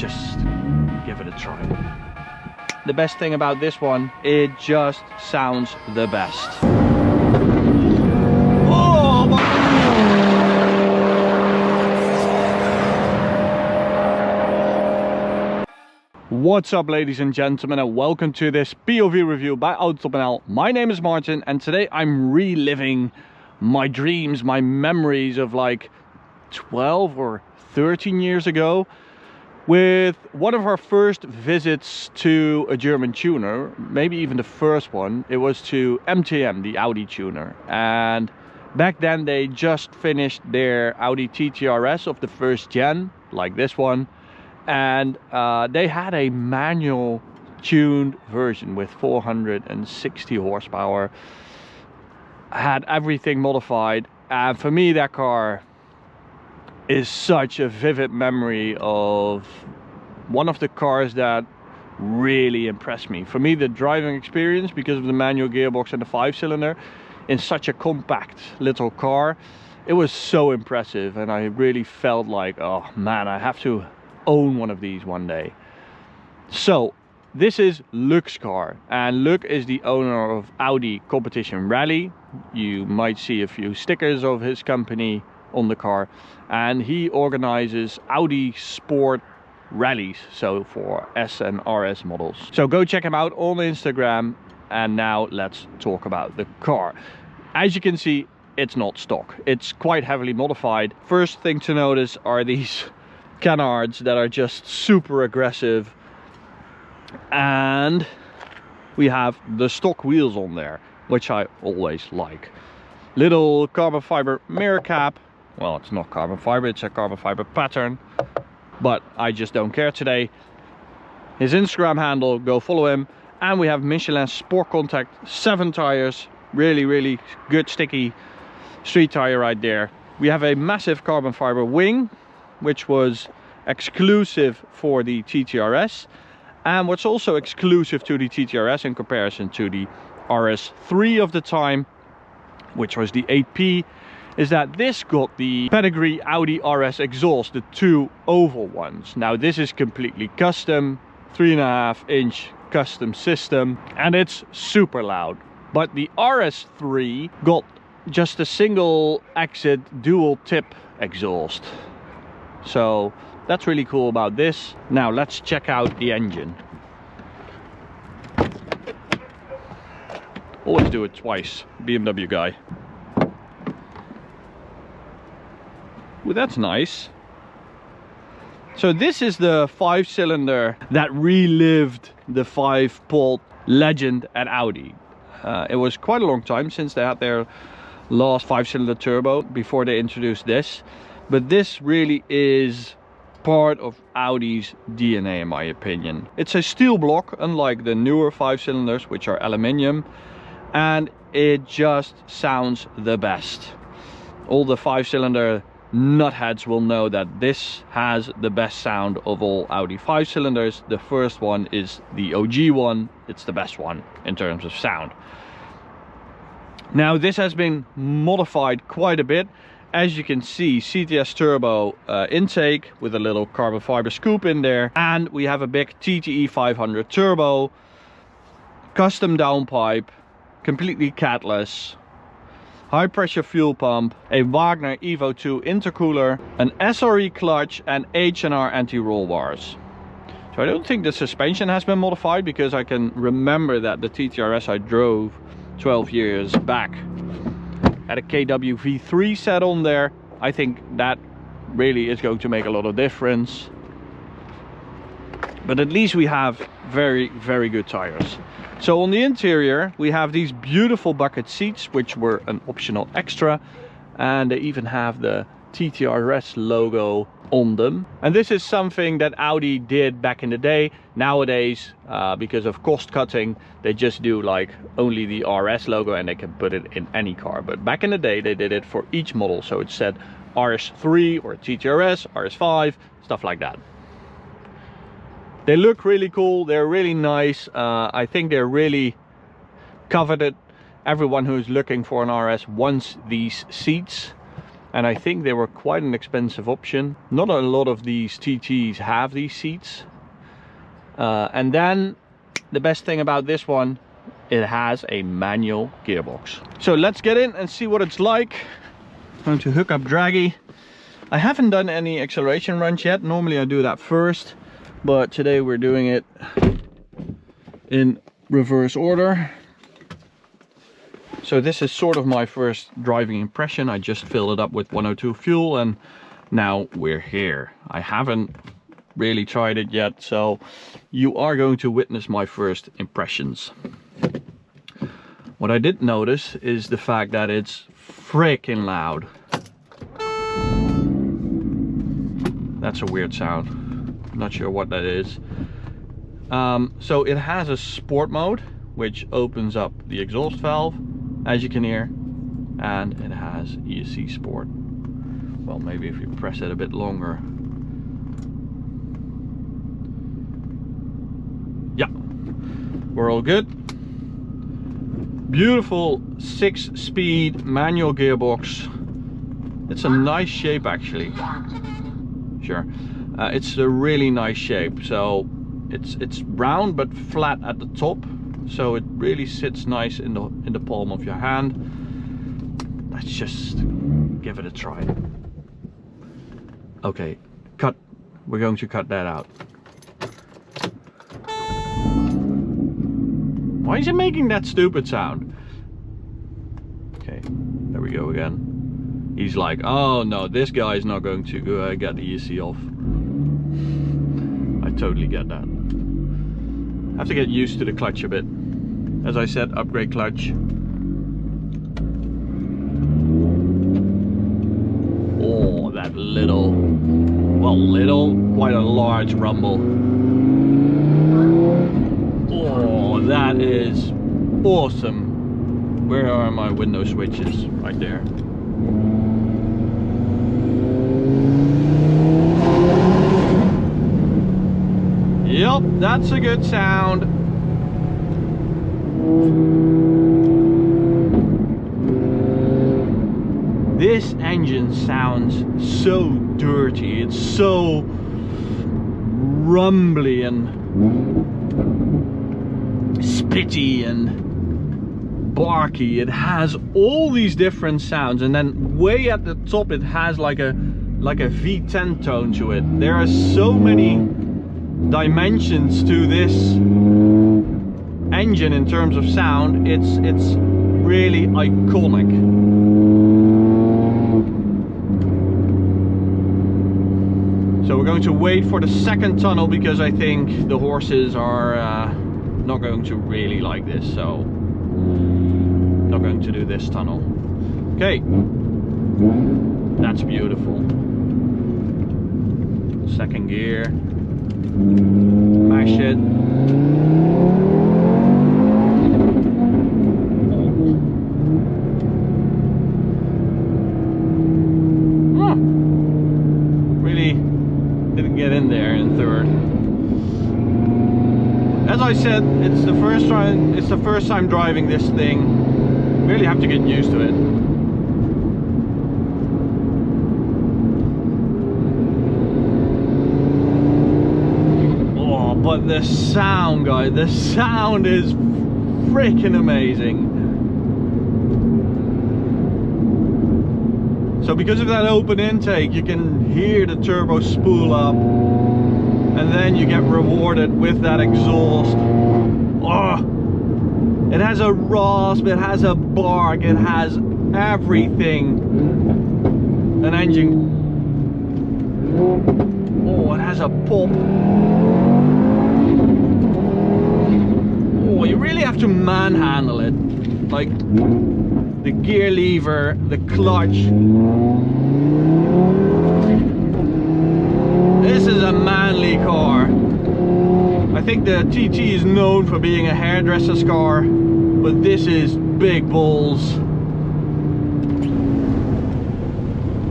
just give it a try. The best thing about this one, it just sounds the best. Oh my. What's up, ladies and gentlemen, and welcome to this POV review by Autobahn. My name is Martin, and today I'm reliving my dreams, my memories of like 12 or 13 years ago with one of our first visits to a German tuner, maybe even the first one. It was to MTM, the Audi tuner, and back then they just finished their Audi TTRS of the first gen, like this one, and they had a manual tuned version with 460 horsepower, had everything modified, and for me that car is such a vivid memory of one of the cars that really impressed me. For me, the driving experience, because of the manual gearbox and the 5-cylinder in such a compact little car, it was so impressive, and I really felt like, oh man, I have to own one of these one day. So this is Luc's car, and Luc is the owner of Audi Competition Rally. You might see a few stickers of his company on the car, and he organizes Audi sport rallies, so for S and RS models. So go check him out on Instagram. And now let's talk about the car. As you can see, it's not stock, it's quite heavily modified. First thing to notice are these canards that are just super aggressive, and we have the stock wheels on there, which I always like. Little carbon fiber mirror cap. Well, it's not carbon fiber, it's a carbon fiber pattern, but I just don't care today. His Instagram handle, go follow him. And we have Michelin Sport Contact 7 tires, really good sticky street tire right there. We have a massive carbon fiber wing, which was exclusive for the TTRS, and what's also exclusive to the TTRS in comparison to the RS3 of the time, which was the 8P, is that this got the pedigree Audi RS exhaust, the 2 oval ones. Now this is completely custom, 3.5-inch custom system, and it's super loud. But the RS3 got just a single exit dual tip exhaust, so that's really cool about this. Now let's check out the engine. Always do it twice, BMW guy. Well, that's nice. So this is the 5-cylinder that relived the 5-port legend at Audi. It was quite a long time since they had their last 5-cylinder turbo before they introduced this, but this really is part of Audi's DNA in my opinion. It's a steel block, unlike the newer 5-cylinders, which are aluminium, and it just sounds the best. All the 5-cylinder nutheads will know that this has the best sound of all Audi 5-cylinders. The first one is the OG one. It's the best one in terms of sound. Now this has been modified quite a bit. As you can see, CTS turbo intake with a little carbon fiber scoop in there, and we have a big TTE 500 turbo, custom downpipe, completely catless, high pressure fuel pump, a Wagner Evo 2 intercooler, an SRE clutch, and H&R anti-roll bars. So I don't think the suspension has been modified, because I can remember that the TTRS I drove 12 years back had a KW V3 set on there. I think that really is going to make a lot of difference. But at least we have very good tires. So on the interior we have these beautiful bucket seats, which were an optional extra, and they even have the TTRS logo on them. And this is something that Audi did back in the day. Nowadays, because of cost cutting, they just do like only the RS logo and they can put it in any car. But back in the day they did it for each model, so it said RS3 or TTRS, RS5, stuff like that. They look really cool, they're really nice. I think they're really coveted. Everyone who's looking for an RS wants these seats. and I think they were quite an expensive option. Not a lot of these TTs have these seats. And then the best thing about this one, it has a manual gearbox. So let's get in and see what it's like. I'm going to hook up Dragy. I haven't done any acceleration runs yet. Normally I do that first, but today we're doing it in reverse order. So this is sort of my first driving impression. I just filled it up with 102 fuel and now we're here. I haven't really tried it yet, so you are going to witness my first impressions. What I did notice is the fact that it's freaking loud. That's a weird sound. I'm not sure what that is. So it has a sport mode, which opens up the exhaust valve, as you can hear, and it has ESC Sport. Well, maybe if you press it a bit longer. Yeah, we're all good. Beautiful 6-speed manual gearbox. It's a nice shape actually. Sure, it's a really nice shape. So it's round but flat at the top, so it really sits nice in the palm of your hand. Let's just give it a try. Okay, cut. We're going to cut that out. Why is it making that stupid sound? Okay, there we go again. He's like, oh no, this guy is not going to go get the ESC off. I totally get that. Have to get used to the clutch a bit. As I said, upgrade clutch. Oh, that little, well, little, quite a large rumble. Oh, that is awesome. Where are my window switches? Right there. Yup, that's a good sound. This engine sounds so dirty. It's so rumbly and spitty and barky. It has all these different sounds, and then way at the top it has like a V10 tone to it. There are so many dimensions to this engine in terms of sound. It's really iconic. So we're going to wait for the second tunnel because I think the horses are not going to really like this, so not going to do this tunnel. Okay, that's beautiful. Second gear, mash it. Really didn't get in there in third. As I said, it's the first time driving this thing. Really have to get used to it. Oh, but the sound, guys, the sound is freaking amazing. So because of that open intake, you can hear the turbo spool up, and then you get rewarded with that exhaust. Oh, it has a rasp, it has a bark, it has everything an engine. Oh, it has a pop. Oh, you really have to manhandle it, like the gear lever, the clutch. This is a manly car. I think the TT is known for being a hairdresser's car, but this is big balls.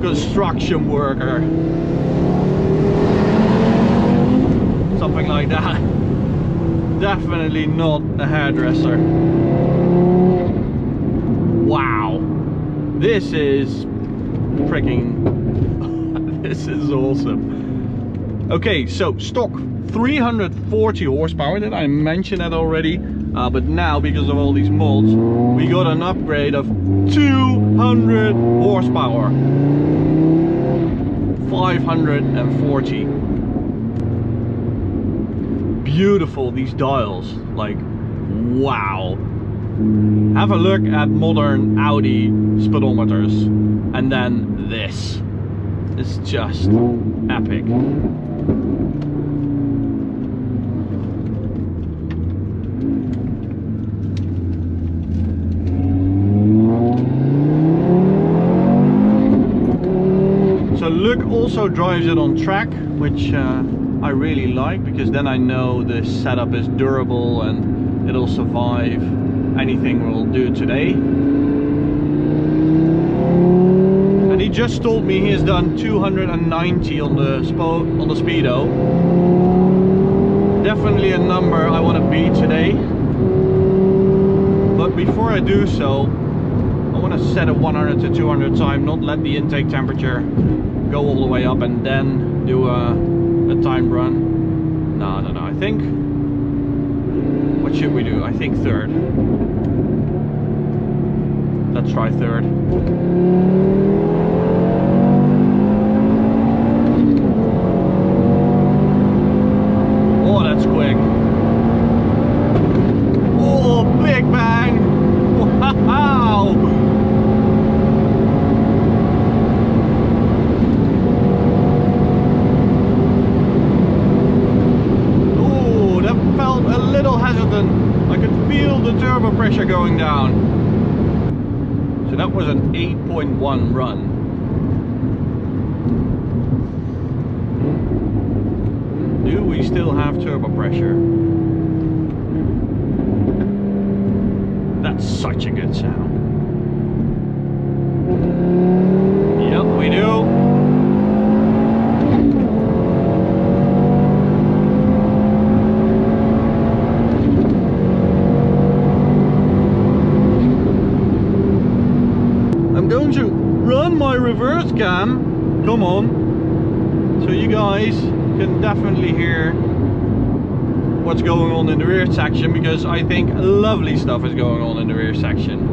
Construction worker. Something like that. Definitely not a hairdresser. Wow. This is freaking this is awesome. Okay, so stock 340 horsepower. Did I mention that already? But now, because of all these mods, we got an upgrade of 200 horsepower. 540. Beautiful, these dials, like, wow. Have a look at modern Audi speedometers, and then this. It's just epic. Luke also drives it on track, which I really like, because then I know the setup is durable and it'll survive anything we'll do today. And he just told me he has done 290 on the speedo. Definitely a number I want to beat today. But before I do so, I want to set a 100 to 200 time, not let the intake temperature go all the way up and then do a time run. No, I think, what should we do? I think third. Let's try third. Oh, that's quick. Oh, big bang. Wow. I could feel the turbo pressure going down. So that was an 8.1 run. Do we still have turbo pressure? That's such a good sound. Yep, we do. Going to run my reverse cam, come on, so you guys can definitely hear what's going on in the rear section, because I think lovely stuff is going on in the rear section.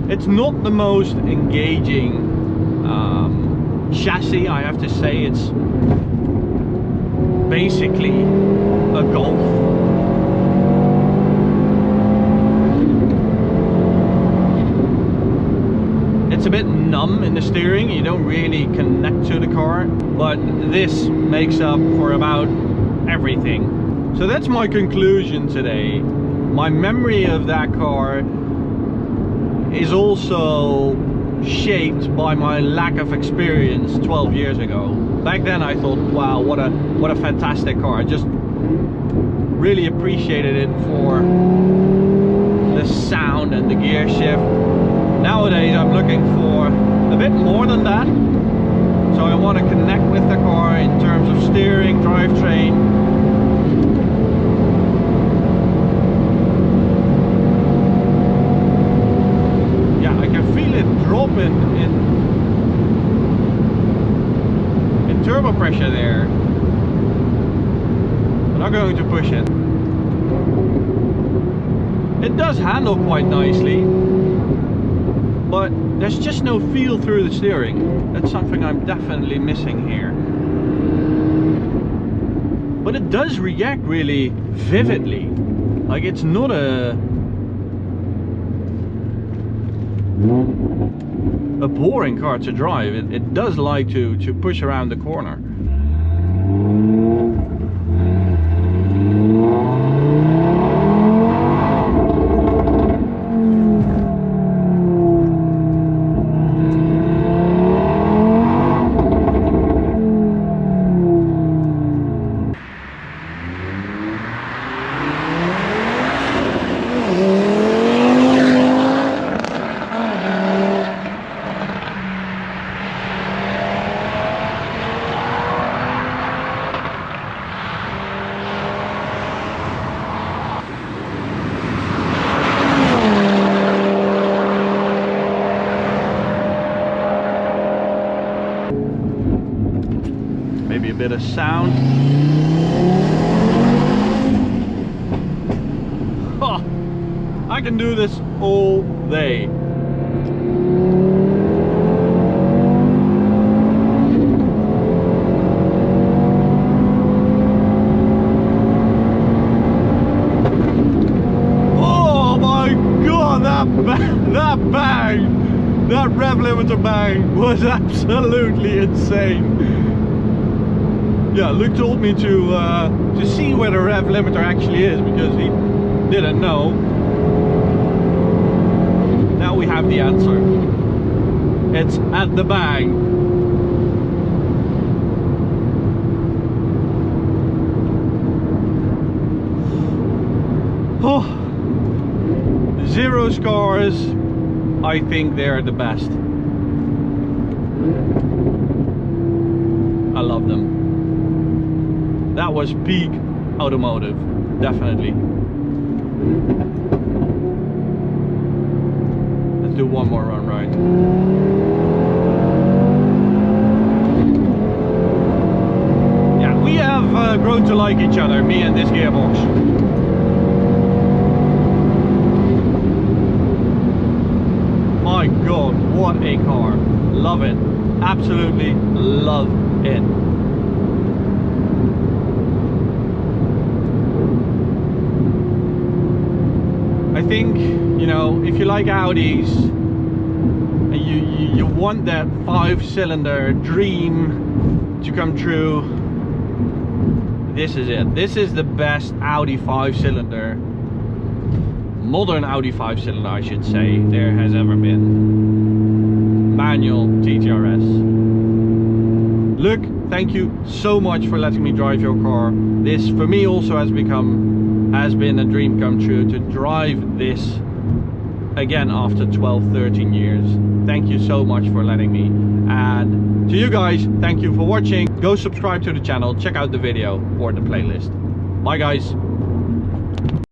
It's not the most engaging chassis, I have to say. It's basically a Golf. It's a bit numb in the steering, you don't really connect to the car, but this makes up for about everything. So that's my conclusion today. My memory of that car is also shaped by my lack of experience 12 years ago. Back then I thought, wow, what a fantastic car. I just really appreciated it for the sound and the gear shift. Nowadays I'm looking for a bit more than that. So I want to connect with the car in terms of steering, drivetrain. In turbo pressure there. I'm not going to push it. It does handle quite nicely, but there's just no feel through the steering. That's something I'm definitely missing here. But it does react really vividly. Like, it's not a boring car to drive. It does like to push around the corner. maybe a bit of sound. Oh, I can do this all day. That bang, that rev limiter bang was absolutely insane. Yeah, Luke told me to see where the rev limiter actually is because he didn't know. Now we have the answer. It's at the bang. Oh. Zero scars, I think they're the best. I love them. That was peak automotive, definitely. Let's do one more run, right? Yeah, we have grown to like each other, me and this gearbox. My god, what a car. Love it. Absolutely love it. I think, you know, if you like Audis and you want that 5-cylinder dream to come true, this is it. This is the best Audi 5-cylinder, modern Audi 5-cylinder I should say, there has ever been. Manual TTRS. Luke, thank you so much for letting me drive your car. This for me also has been a dream come true to drive this again after 12-13 years. Thank you so much for letting me. And to you guys, thank you for watching. Go subscribe to the channel, check out the video or the playlist. Bye guys.